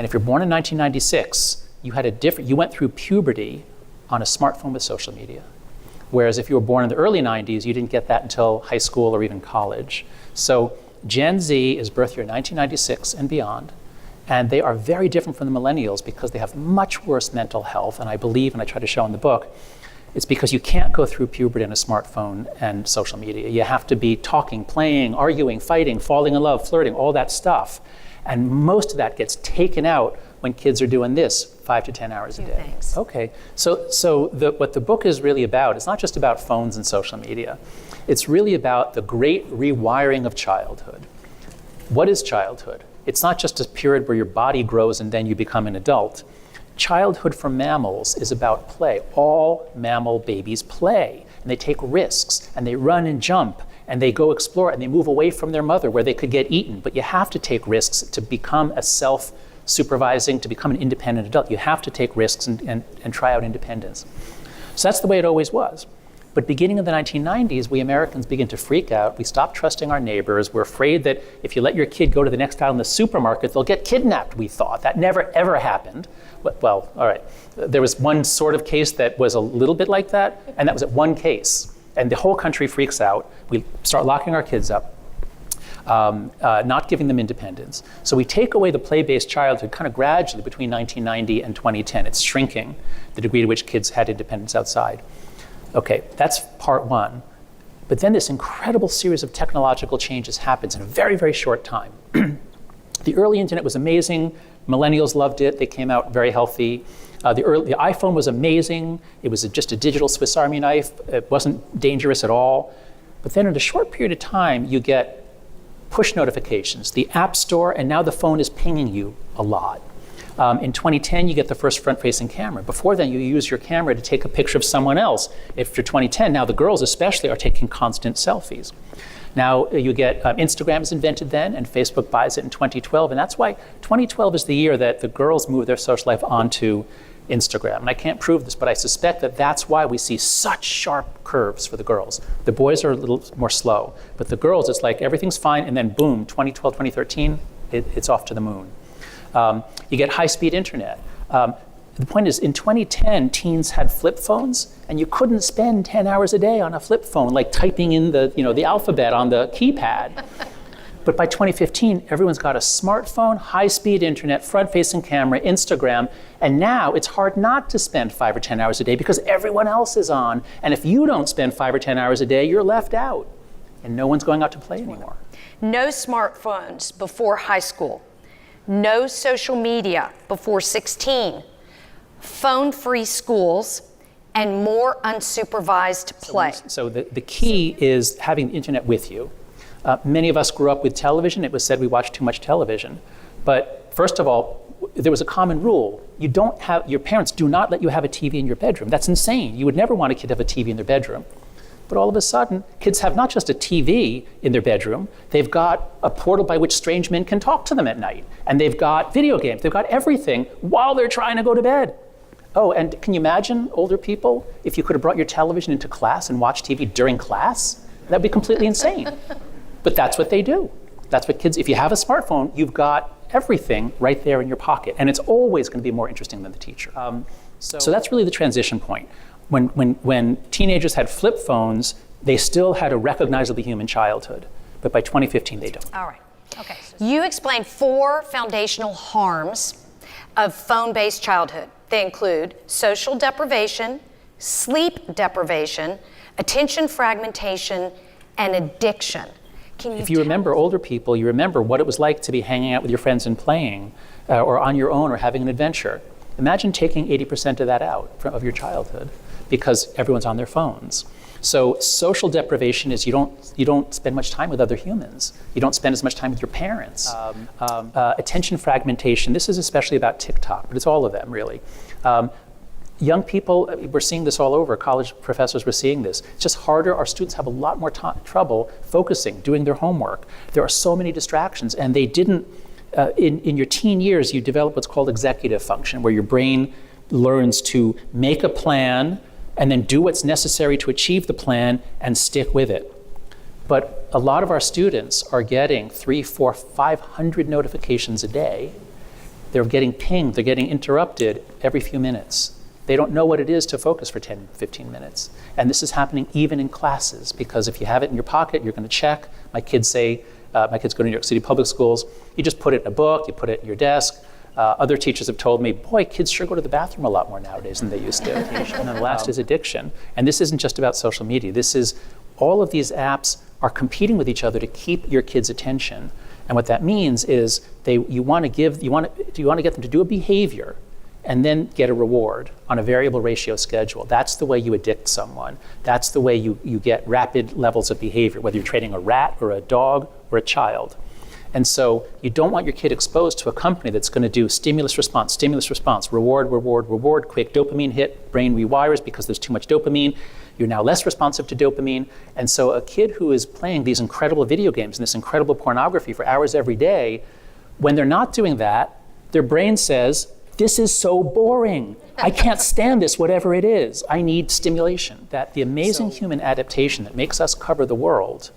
if you're born in 1996, you went through puberty on a smartphone with social media. Whereas if you were born in the early 90s, you didn't get that until high school or even college. So Gen Z is birth year 1996 and beyond, and they are very different from the millennials because they have much worse mental health, and I believe, and I try to show in the book, it's because you can't go through puberty on a smartphone and social media. You have to be talking, playing, arguing, fighting, falling in love, flirting, all that stuff. And most of that gets taken out when kids are doing this 5 to 10 hours a day. Thanks. Okay, so what the book is really about, it's not just about phones and social media. It's really about the great rewiring of childhood. What is childhood? It's not just a period where your body grows and then you become an adult. Childhood for mammals is about play. All mammal babies play, and they take risks, and they run and jump, and they go explore, and they move away from their mother where they could get eaten. But you have to take risks to become a self-supervising, to become an independent adult. You have to take risks and try out independence. So that's the way it always was. But beginning in the 1990s, we Americans begin to freak out. We stop trusting our neighbors. We're afraid that if you let your kid go to the next aisle in the supermarket, they'll get kidnapped, we thought. That never, ever happened. Well, all right. There was one sort of case that was a little bit like that, and that was at one case. And the whole country freaks out. We start locking our kids up, not giving them independence. So we take away the play-based childhood kind of gradually between 1990 and 2010. It's shrinking, the degree to which kids had independence outside. Okay, that's part one. But then this incredible series of technological changes happens in a very, very short time. The early internet was amazing. Millennials loved it. They came out very healthy. The iPhone was amazing. It was just a digital Swiss Army knife. It wasn't dangerous at all. But then in a short period of time, you get push notifications, the App Store, and now the phone is pinging you a lot. In 2010, you get the first front-facing camera. Before then, you use your camera to take a picture of someone else. After 2010, now the girls especially are taking constant selfies. Now you get, Instagram is invented then, and Facebook buys it in 2012, and that's why 2012 is the year that the girls move their social life onto Instagram. And I can't prove this, but I suspect that that's why we see such sharp curves for the girls. The boys are a little more slow, but the girls, it's like everything's fine, and then boom, 2012, 2013, it's off to the moon. You get high-speed internet. The point is, in 2010, teens had flip phones, and you couldn't spend 10 hours a day on a flip phone, like typing in the alphabet on the keypad. But by 2015, everyone's got a smartphone, high-speed internet, front-facing camera, Instagram, and now it's hard not to spend 5 or 10 hours a day because everyone else is on. And if you don't spend 5 or 10 hours a day, you're left out, and no one's going out to play anymore. No smartphones before high school. No social media before 16. Phone-free schools, and more unsupervised play. So the key is having the internet with you. Many of us grew up with television. It was said we watched too much television. But first of all, there was a common rule. Your parents do not let you have a TV in your bedroom. That's insane. You would never want a kid to have a TV in their bedroom. But all of a sudden, kids have not just a TV in their bedroom, they've got a portal by which strange men can talk to them at night. And they've got video games, they've got everything while they're trying to go to bed. Oh, and can you imagine, older people, if you could have brought your television into class and watched TV during class? That'd be completely insane. But that's what they do. That's what kids, if you have a smartphone, you've got everything right there in your pocket. And it's always going to be more interesting than the teacher. So that's really the transition point. When teenagers had flip phones, they still had a recognizably human childhood. But by 2015, they don't. All right. Okay. You explained 4 foundational harms of phone-based childhood. They include social deprivation, sleep deprivation, attention fragmentation, and addiction. If you remember older people, you remember what it was like to be hanging out with your friends and playing, or on your own, or having an adventure. Imagine taking 80% of that out of your childhood, because everyone's on their phones. So social deprivation is you don't spend much time with other humans. You don't spend as much time with your parents. Attention fragmentation, this is especially about TikTok, but it's all of them really. Young people, we're seeing this all over. College professors were seeing this. It's just harder. Our students have a lot more trouble focusing, doing their homework. There are so many distractions, and they didn't, in your teen years, you develop what's called executive function, where your brain learns to make a plan and then do what's necessary to achieve the plan and stick with it. But a lot of our students are getting 300, 400, 500 notifications a day, They're getting pinged, they're getting interrupted every few minutes. They don't know what it is to focus for 10, 15 minutes. And this is happening even in classes, because if you have it in your pocket, you're going to check. My kids go to New York City public schools, you just put it in a book, you put it in your desk. Other teachers have told me, boy, kids sure go to the bathroom a lot more nowadays than they used to. And then the last is addiction. And this isn't just about social media. This is, all of these apps are competing with each other to keep your kids' attention. And what that means is you want to get them to do a behavior and then get a reward on a variable ratio schedule. That's the way you addict someone. That's the way you get rapid levels of behavior, whether you're training a rat or a dog or a child. And so you don't want your kid exposed to a company that's going to do stimulus, response, reward, reward, reward, quick dopamine hit, brain rewires because there's too much dopamine. You're now less responsive to dopamine. And so a kid who is playing these incredible video games and this incredible pornography for hours every day, when they're not doing that, their brain says, this is so boring. I can't stand this, whatever it is. I need stimulation. That the amazing human adaptation that makes us cover the world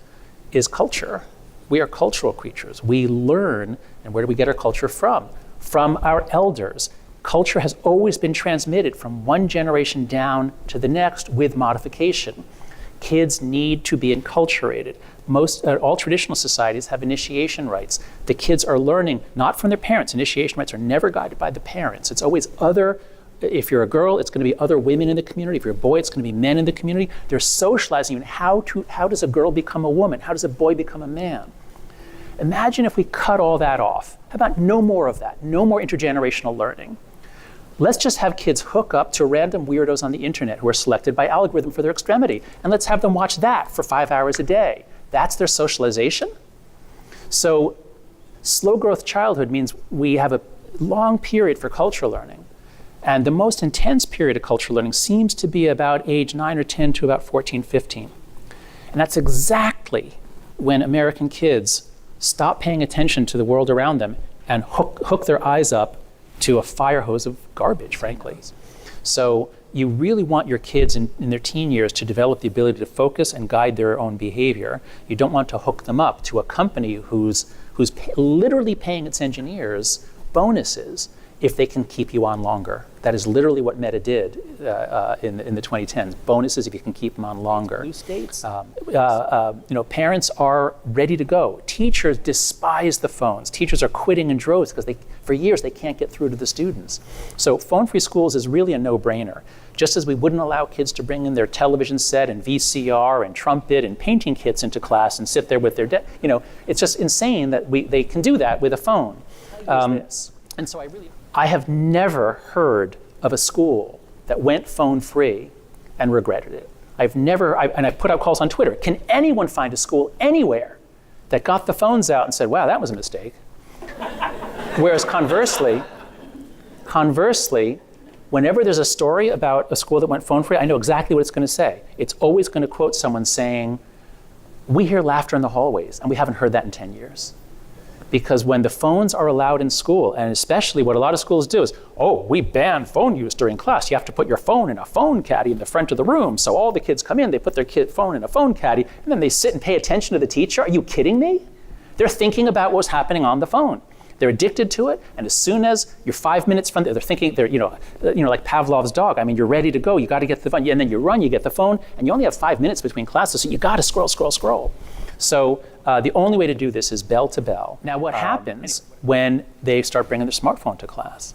is culture. We are cultural creatures. We learn, and where do we get our culture from? From our elders. Culture has always been transmitted from one generation down to the next with modification. Kids need to be enculturated. All traditional societies have initiation rites. The kids are learning not from their parents. Initiation rites are never guided by the parents. It's always other. If you're a girl, it's going to be other women in the community. If you're a boy, it's going to be men in the community. They're socializing even how does a girl become a woman? How does a boy become a man? Imagine if we cut all that off. How about no more of that? No more intergenerational learning. Let's just have kids hook up to random weirdos on the internet who are selected by algorithm for their extremity, and let's have them watch that for 5 hours a day. That's their socialization? So slow growth childhood means we have a long period for cultural learning. And the most intense period of cultural learning seems to be about age 9 or 10 to about 14, 15. And that's exactly when American kids stop paying attention to the world around them and hook their eyes up to a fire hose of garbage, frankly. So you really want your kids in their teen years to develop the ability to focus and guide their own behavior. You don't want to hook them up to a company who's literally paying its engineers bonuses if they can keep you on longer. That is literally what Meta did in the 2010s. Bonuses if you can keep them on longer. New states. Parents are ready to go. Teachers despise the phones. Teachers are quitting in droves because for years they can't get through to the students. So phone-free schools is really a no-brainer. Just as we wouldn't allow kids to bring in their television set and VCR and trumpet and painting kits into class and sit there with their, it's just insane that they can do that with a phone. And so I have never heard of a school that went phone-free and regretted it. I've put out calls on Twitter. Can anyone find a school anywhere that got the phones out and said, wow, that was a mistake? Whereas conversely, whenever there's a story about a school that went phone-free, I know exactly what it's going to say. It's always going to quote someone saying, we hear laughter in the hallways, and we haven't heard that in 10 years. Because when the phones are allowed in school, and especially what a lot of schools do is, we ban phone use during class. You have to put your phone in a phone caddy in the front of the room. So all the kids come in, they put their phone in a phone caddy, and then they sit and pay attention to the teacher. Are you kidding me? They're thinking about what's happening on the phone. They're addicted to it, and as soon as you're 5 minutes from there, they're thinking, like Pavlov's dog. I mean, you're ready to go. You got to get the phone, and then you run, you get the phone, and you only have 5 minutes between classes, so you got to scroll. So the only way to do this is bell to bell. Now, what happens when they start bringing their smartphone to class?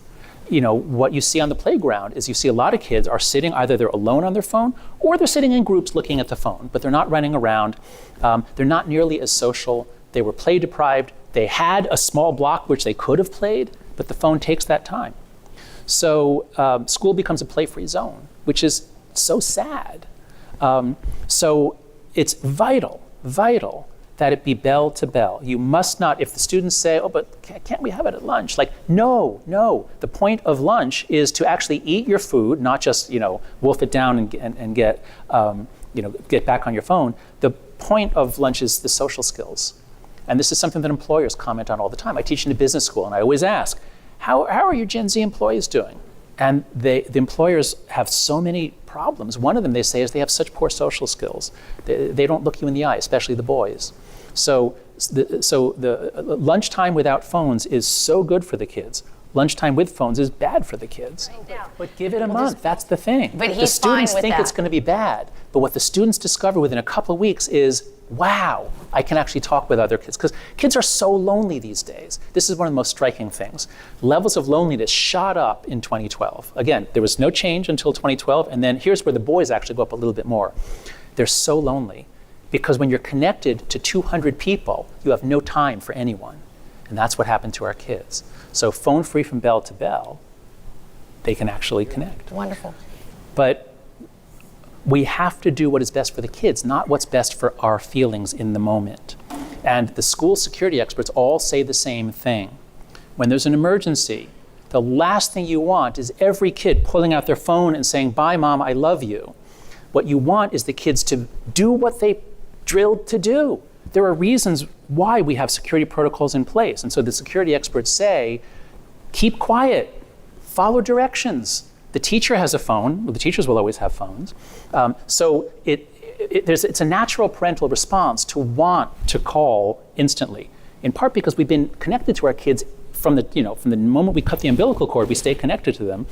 What you see on the playground is you see a lot of kids are sitting, either they're alone on their phone or they're sitting in groups looking at the phone, but they're not running around. They're not nearly as social. They were play deprived. They had a small block which they could have played, but the phone takes that time. So school becomes a play-free zone, which is so sad. So it's vital that it be bell to bell. You must not, if the students say, but can't we have it at lunch? No. The point of lunch is to actually eat your food, not just, wolf it down and get back on your phone. The point of lunch is the social skills. And this is something that employers comment on all the time. I teach in a business school, and I always ask, how are your Gen Z employees doing? And the employers have so many problems. One of them, they say, is they have such poor social skills. They don't look you in the eye, especially the boys. So the lunchtime without phones is so good for the kids. lunchtime with phones is bad for the kids. But give it a month, that's the thing. But the he's fine students with think that. it's going to be bad, but what the students discover within a couple of weeks is, wow, I can actually talk with other kids. Because kids are so lonely these days. This is one of the most striking things. Levels of loneliness shot up in 2012. Again, there was no change until 2012, and then here's where the boys actually go up a little bit more. They're so lonely because when you're connected to 200 people, you have no time for anyone. And that's what happened to our kids. So phone free from bell to bell, they can actually connect. Wonderful. But we have to do what is best for the kids, not what's best for our feelings in the moment. And the school security experts all say the same thing. When there's an emergency, the last thing you want is every kid pulling out their phone and saying, "Bye, Mom, I love you." What you want is the kids to do what they drilled to do. There are reasons why we have security protocols in place. And so the security experts say, keep quiet, follow directions. The teacher has a phone. Well, the teachers will always have phones. So it's a natural parental response to want to call instantly, in part because we've been connected to our kids from the moment we cut the umbilical cord, we stay connected to them.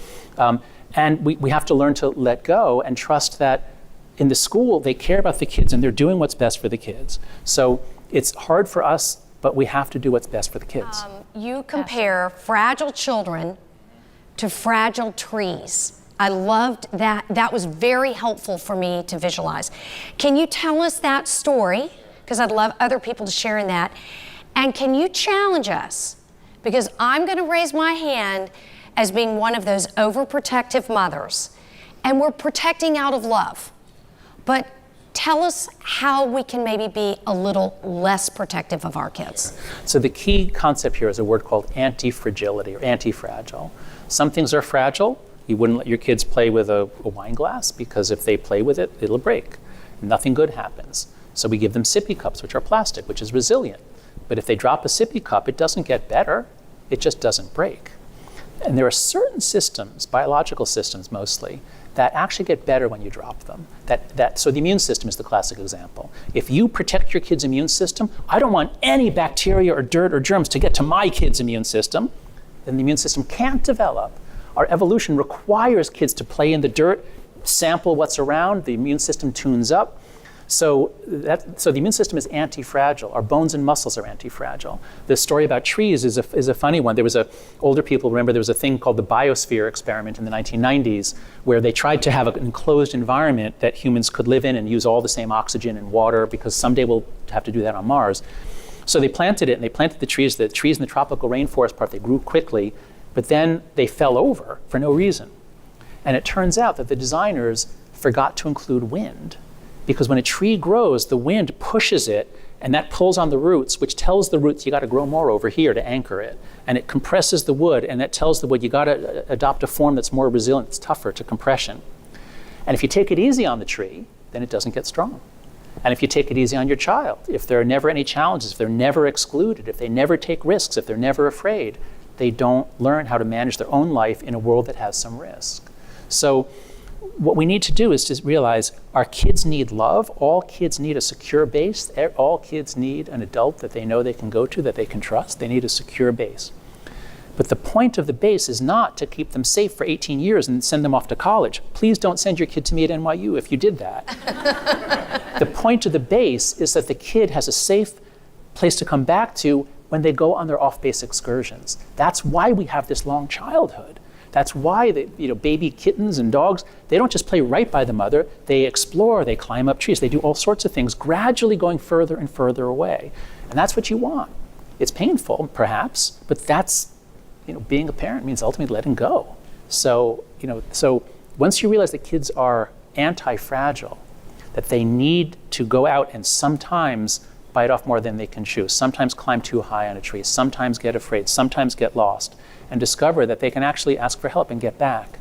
And we have to learn to let go and trust that in the school, they care about the kids and they're doing what's best for the kids. So it's hard for us, but we have to do what's best for the kids. You compare fragile children to fragile trees. I loved that. That was very helpful for me to visualize. Can you tell us that story? Because I'd love other people to share in that. And can you challenge us? Because I'm going to raise my hand as being one of those overprotective mothers. And we're protecting out of love. But tell us how we can maybe be a little less protective of our kids. So the key concept here is a word called anti-fragility or anti-fragile. Some things are fragile. You wouldn't let your kids play with a wine glass because if they play with it, it'll break. Nothing good happens. So we give them sippy cups, which are plastic, which is resilient. But if they drop a sippy cup, it doesn't get better. It just doesn't break. And there are certain systems, biological systems mostly, that actually get better when you drop them. So the immune system is the classic example. If you protect your kid's immune system, I don't want any bacteria or dirt or germs to get to my kid's immune system, then the immune system can't develop. Our evolution requires kids to play in the dirt, sample what's around, the immune system tunes up. So the immune system is anti-fragile. Our bones and muscles are anti-fragile. The story about trees is a funny one. There was older people remember there was a thing called the biosphere experiment in the 1990s where they tried to have an enclosed environment that humans could live in and use all the same oxygen and water because someday we'll have to do that on Mars. So they planted it and they planted the trees. The trees in the tropical rainforest part, they grew quickly, but then they fell over for no reason. And it turns out that the designers forgot to include wind. Because when a tree grows, the wind pushes it, and that pulls on the roots, which tells the roots you got to grow more over here to anchor it. And it compresses the wood, and that tells the wood you got to adopt a form that's more resilient, it's tougher to compression. And if you take it easy on the tree, then it doesn't get strong. And if you take it easy on your child, if there are never any challenges, if they're never excluded, if they never take risks, if they're never afraid, they don't learn how to manage their own life in a world that has some risk. So what we need to do is to realize our kids need love. All kids need a secure base. All kids need an adult that they know they can go to, that they can trust. They need a secure base. But the point of the base is not to keep them safe for 18 years and send them off to college. Please don't send your kid to me at NYU if you did that. The point of the base is that the kid has a safe place to come back to when they go on their off-base excursions. That's why we have this long childhood. That's why baby kittens and dogs, they don't just play right by the mother. They explore, they climb up trees, they do all sorts of things, gradually going further and further away. And that's what you want. It's painful, perhaps, but that's, being a parent means ultimately letting go. So once you realize that kids are anti-fragile, that they need to go out and sometimes bite off more than they can chew, sometimes climb too high on a tree, sometimes get afraid, sometimes get lost, and discover that they can actually ask for help and get back.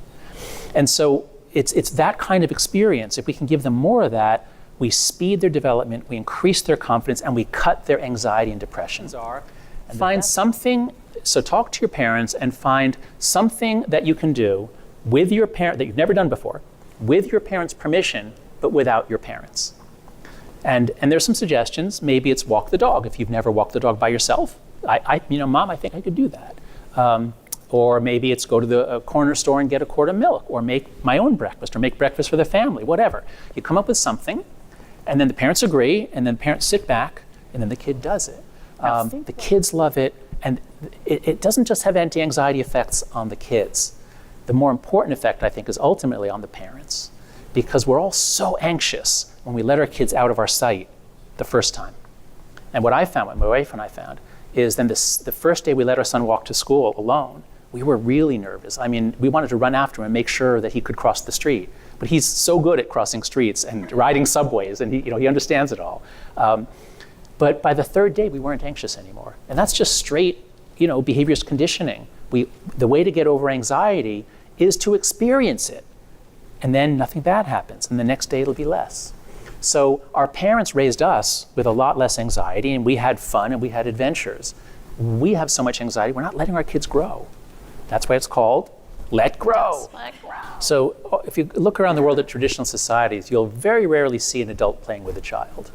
And so it's that kind of experience. If we can give them more of that, we speed their development, we increase their confidence, and we cut their anxiety and depressions. Find something, so talk to your parents and find something that you can do with your parent that you've never done before, with your parents' permission, but without your parents. And there's some suggestions. Maybe it's walk the dog. If you've never walked the dog by yourself, Mom, I think I could do that. Or maybe it's go to the corner store and get a quart of milk, or make my own breakfast, or make breakfast for the family, whatever. You come up with something, and then the parents agree, and then the parents sit back, and then the kid does it. The kids love it, and it doesn't just have anti-anxiety effects on the kids. The more important effect, I think, is ultimately on the parents, because we're all so anxious when we let our kids out of our sight the first time. And what I found, what my wife and I found, is then the first day we let our son walk to school alone, we were really nervous. I mean, we wanted to run after him and make sure that he could cross the street. But he's so good at crossing streets and riding subways, and he understands it all. But by the third day, we weren't anxious anymore. And that's just straight, behaviorist conditioning. The way to get over anxiety is to experience it. And then nothing bad happens, and the next day it'll be less. So our parents raised us with a lot less anxiety, and we had fun and we had adventures. We have so much anxiety, we're not letting our kids grow. That's why it's called Let Grow. Let grow. So if you look around the world at traditional societies, you'll very rarely see an adult playing with a child.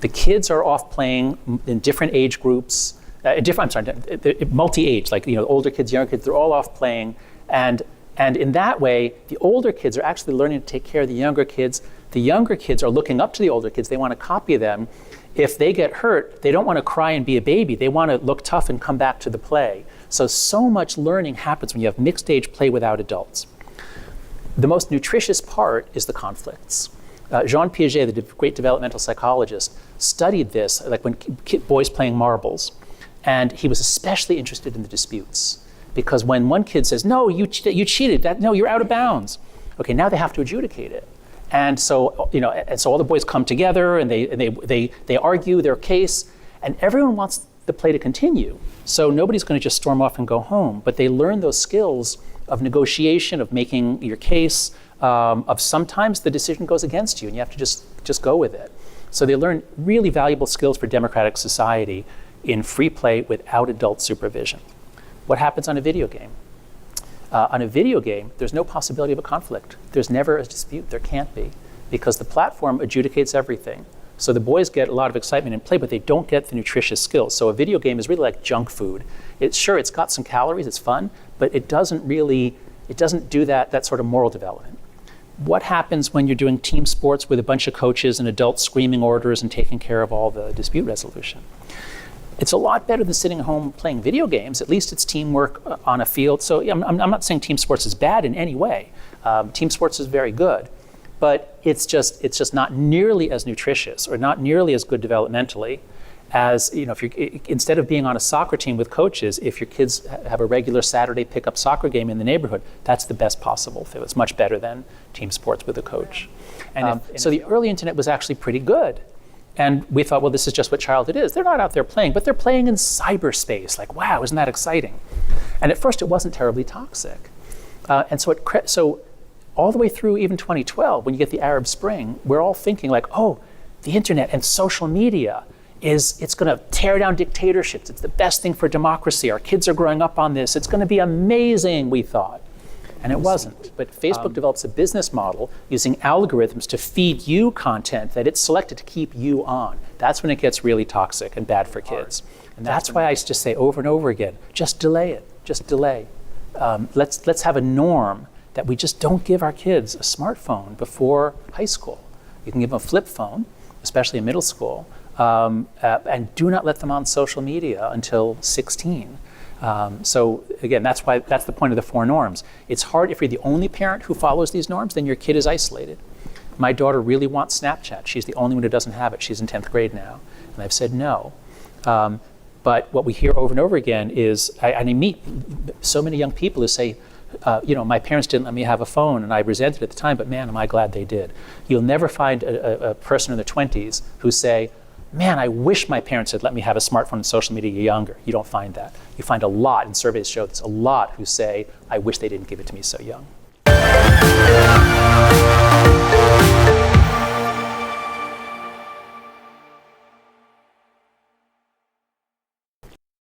The kids are off playing in different age groups, multi-age, like older kids, younger kids, they're all off playing. And in that way, the older kids are actually learning to take care of the younger kids. The younger kids are looking up to the older kids. They want to copy them. If they get hurt, they don't want to cry and be a baby. They want to look tough and come back to the play. So much learning happens when you have mixed age play without adults. The most nutritious part is the conflicts. Jean Piaget, the great developmental psychologist, studied this, like when boys playing marbles. And he was especially interested in the disputes. Because when one kid says, no, you cheated, no, you're out of bounds. Okay, now they have to adjudicate it. And so, all the boys come together and they argue their case, and everyone wants the play to continue. So nobody's going to just storm off and go home, but they learn those skills of negotiation, of making your case, of sometimes the decision goes against you and you have to just go with it. So they learn really valuable skills for democratic society in free play without adult supervision. What happens on a video game? On a video game, there's no possibility of a conflict. There's never a dispute. There can't be, because the platform adjudicates everything. So the boys get a lot of excitement in play, but they don't get the nutritious skills. So a video game is really like junk food. It's got some calories, it's fun, but it doesn't do that sort of moral development. What happens when you're doing team sports with a bunch of coaches and adults screaming orders and taking care of all the dispute resolution? It's a lot better than sitting at home playing video games. At least it's teamwork on a field. So I'm not saying team sports is bad in any way. Team sports is very good, but it's just not nearly as nutritious or not nearly as good developmentally as, if instead of being on a soccer team with coaches, if your kids have a regular Saturday pickup soccer game in the neighborhood, that's the best possible fit. It's much better than team sports with a coach. And so the early internet was actually pretty good. And we thought, well, this is just what childhood is. They're not out there playing, but they're playing in cyberspace. Like, wow, isn't that exciting? And at first, it wasn't terribly toxic. And so all the way through even 2012, when you get the Arab Spring, we're all thinking like, oh, the internet and social media it's going to tear down dictatorships. It's the best thing for democracy. Our kids are growing up on this. It's going to be amazing, we thought. And it wasn't. But Facebook develops a business model using algorithms to feed you content that it's selected to keep you on. That's when it gets really toxic and bad for kids. And that's why I just say over and over again, just delay it. Just delay. Let's have a norm that we just don't give our kids a smartphone before high school. You can give them a flip phone, especially in middle school, and do not let them on social media until 16. So again, that's the point of the 4 norms. It's hard if you're the only parent who follows these norms, then your kid is isolated. My daughter really wants Snapchat. She's the only one who doesn't have it. She's in 10th grade now. And I've said no. But what we hear over and over again is, I meet so many young people who say, my parents didn't let me have a phone and I resented it at the time, but man, am I glad they did. You'll never find a person in their 20s who say, man, I wish my parents had let me have a smartphone and social media younger. You don't find that. You find a lot, and surveys show this, a lot who say, I wish they didn't give it to me so young.